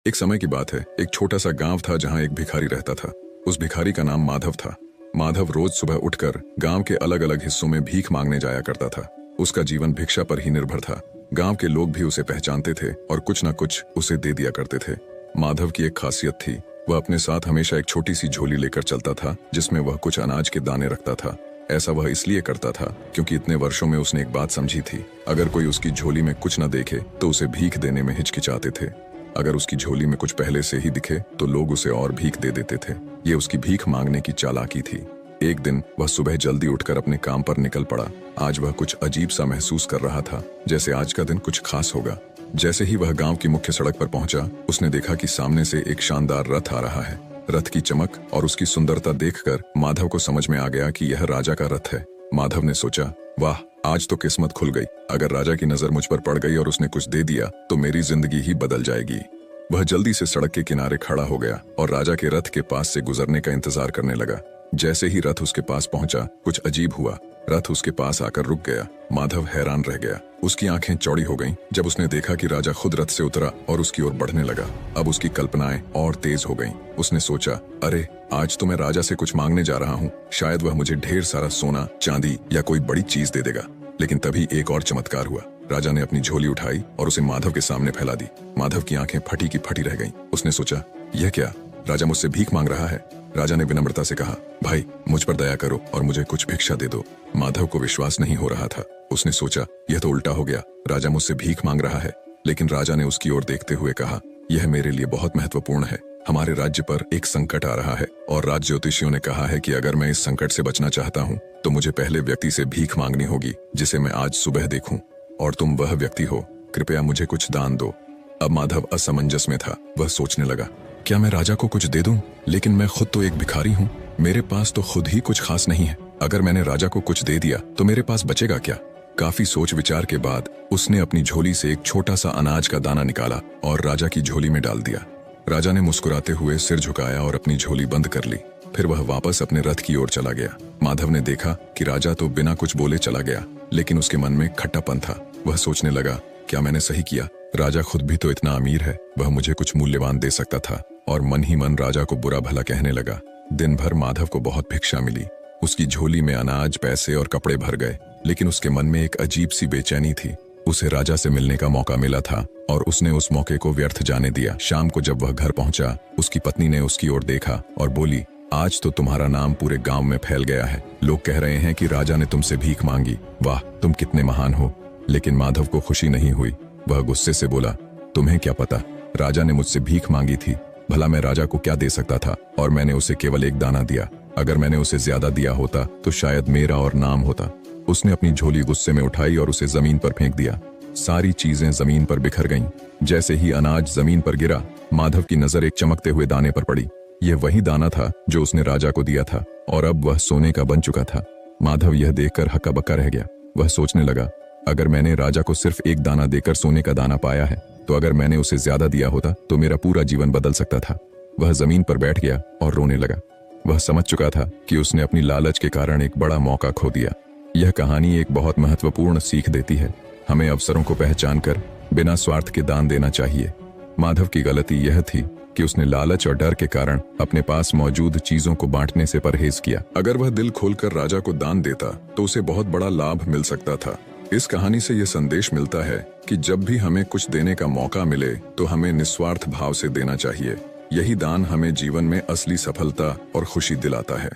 एक समय की बात है, एक छोटा सा गांव था जहां एक भिखारी रहता था। उस भिखारी का नाम माधव था। माधव रोज सुबह उठकर गांव के अलग अलग हिस्सों में भीख मांगने जाया करता था। उसका जीवन भिक्षा पर ही निर्भर था। गांव के लोग भी उसे पहचानते थे और कुछ न कुछ उसे दे दिया करते थे। माधव की एक खासियत थी, वह अपने साथ हमेशा एक छोटी सी झोली लेकर चलता था जिसमें वह कुछ अनाज के दाने रखता था। ऐसा वह इसलिए करता था क्योंकि इतने वर्षों में उसने एक बात समझी थी, अगर कोई उसकी झोली में कुछ न देखे तो उसे भीख देने में हिचकिचाते थे। अगर उसकी झोली में कुछ पहले से ही दिखे तो लोग उसे और भीख दे देते थे। ये उसकी भीख मांगने की चालाकी थी। एक दिन वह सुबह जल्दी उठकर अपने काम पर निकल पड़ा। आज वह कुछ अजीब सा महसूस कर रहा था, जैसे आज का दिन कुछ खास होगा। जैसे ही वह गांव की मुख्य सड़क पर पहुंचा, उसने देखा कि सामने से एक शानदार रथ आ रहा है। रथ की चमक और उसकी सुंदरता देखकर माधव को समझ में आ गया कि यह राजा का रथ है। माधव ने सोचा, वाह, आज तो किस्मत खुल गई। अगर राजा की नजर मुझ पर पड़ गई और उसने कुछ दे दिया तो मेरी जिंदगी ही बदल जाएगी। वह जल्दी से सड़क के किनारे खड़ा हो गया और राजा के रथ के पास से गुजरने का इंतजार करने लगा। जैसे ही रथ उसके पास पहुंचा, कुछ अजीब हुआ। रथ उसके पास आकर रुक गया। माधव हैरान रह गया। उसकी आंखें चौड़ी हो गईं जब उसने देखा कि राजा खुद रथ से उतरा और उसकी ओर बढ़ने लगा। अब उसकी कल्पनाएं और तेज हो गईं। उसने सोचा, अरे, आज तो मैं राजा से कुछ मांगने जा रहा हूँ। शायद वह मुझे ढेर सारा सोना, चांदी या कोई बड़ी चीज दे देगा। लेकिन तभी एक और चमत्कार हुआ। राजा ने अपनी झोली उठाई और उसे माधव के सामने फैला दी। माधव की आंखें फटी की फटी रह गईं। उसने सोचा, यह क्या? राजा मुझसे भीख मांग रहा है। राजा ने विनम्रता से कहा, भाई, मुझ पर दया करो और मुझे कुछ भिक्षा दे दो। माधव को विश्वास नहीं हो रहा था। उसने सोचा, यह तो उल्टा हो गया। राजा मुझसे भीख मांग रहा है। लेकिन राजा ने उसकी ओर देखते हुए कहा, यह मेरे लिए बहुत महत्वपूर्ण है। हमारे राज्य पर एक संकट आ रहा है और राज ज्योतिषियों ने कहा है कि अगर मैं इस संकट से बचना चाहता हूँ तो मुझे पहले व्यक्ति से भीख मांगनी होगी जिसे मैं आज सुबह देखूं, और तुम वह व्यक्ति हो। कृपया मुझे कुछ दान दो। अब माधव असमंजस में था। वह सोचने लगा, क्या मैं राजा को कुछ दे दूं? लेकिन मैं खुद तो एक भिखारी हूँ। मेरे पास तो खुद ही कुछ खास नहीं है। अगर मैंने राजा को कुछ दे दिया तो मेरे पास बचेगा क्या? काफी सोच विचार के बाद उसने अपनी झोली से एक छोटा सा अनाज का दाना निकाला और राजा की झोली में डाल दिया। राजा ने मुस्कुराते हुए सिर झुकाया और अपनी झोली बंद कर ली। फिर वह वापस अपने रथ की ओर चला गया। माधव ने देखा कि राजा तो बिना कुछ बोले चला गया, लेकिन उसके मन में खट्टापन था। वह सोचने लगा, क्या मैंने सही किया? राजा खुद भी तो इतना अमीर है, वह मुझे कुछ मूल्यवान दे सकता था। और मन ही मन राजा को बुरा भला कहने लगा। दिन भर माधव को बहुत भिक्षा मिली। उसकी झोली में अनाज, पैसे और कपड़े भर गए, लेकिन उसके मन में एक अजीब सी बेचैनी थी। उसे राजा से मिलने का मौका मिला था और उसने उस मौके को व्यर्थ जाने दिया। शाम को जब वह घर पहुंचा, उसकी पत्नी ने उसकी ओर देखा और बोली, आज तो तुम्हारा नाम पूरे गांव में फैल गया है। लोग कह रहे हैं कि राजा ने तुमसे भीख मांगी। वाह, तुम कितने महान हो। लेकिन माधव को खुशी नहीं हुई। वह गुस्से से बोला, तुम्हें क्या पता? राजा ने मुझसे भीख मांगी थी। भला मैं राजा को क्या दे सकता था? और मैंने उसे केवल एक दाना दिया। अगर मैंने उसे ज्यादा दिया होता तो शायद मेरा और नाम होता। उसने अपनी झोली गुस्से में उठाई और उसे जमीन पर फेंक दिया। सारी चीजें जमीन पर बिखर गईं। जैसे ही अनाज जमीन पर गिरा, माधव की नजर एक चमकते हुए दाने पर पड़ी। यह वही दाना था जो उसने राजा को दिया था और अब वह सोने का बन चुका था। माधव यह देखकर हक्का बक्का रह गया। वह सोचने लगा, अगर मैंने राजा को सिर्फ एक दाना देकर सोने का दाना पाया है, तो अगर मैंने उसे ज्यादा दिया होता तो मेरा पूरा जीवन बदल सकता था। वह जमीन पर बैठ गया और रोने लगा। वह समझ चुका था कि उसने अपनी लालच के कारण एक बड़ा मौका खो दिया। यह कहानी एक बहुत महत्वपूर्ण सीख देती है। हमें अवसरों को पहचानकर बिना स्वार्थ के दान देना चाहिए। माधव की गलती यह थी कि उसने लालच और डर के कारण अपने पास मौजूद चीजों को बांटने से परहेज किया। अगर वह दिल खोलकर राजा को दान देता तो उसे बहुत बड़ा लाभ मिल सकता था। इस कहानी से यह संदेश मिलता है कि जब भी हमें कुछ देने का मौका मिले तो हमें निस्वार्थ भाव से देना चाहिए। यही दान हमें जीवन में असली सफलता और खुशी दिलाता है।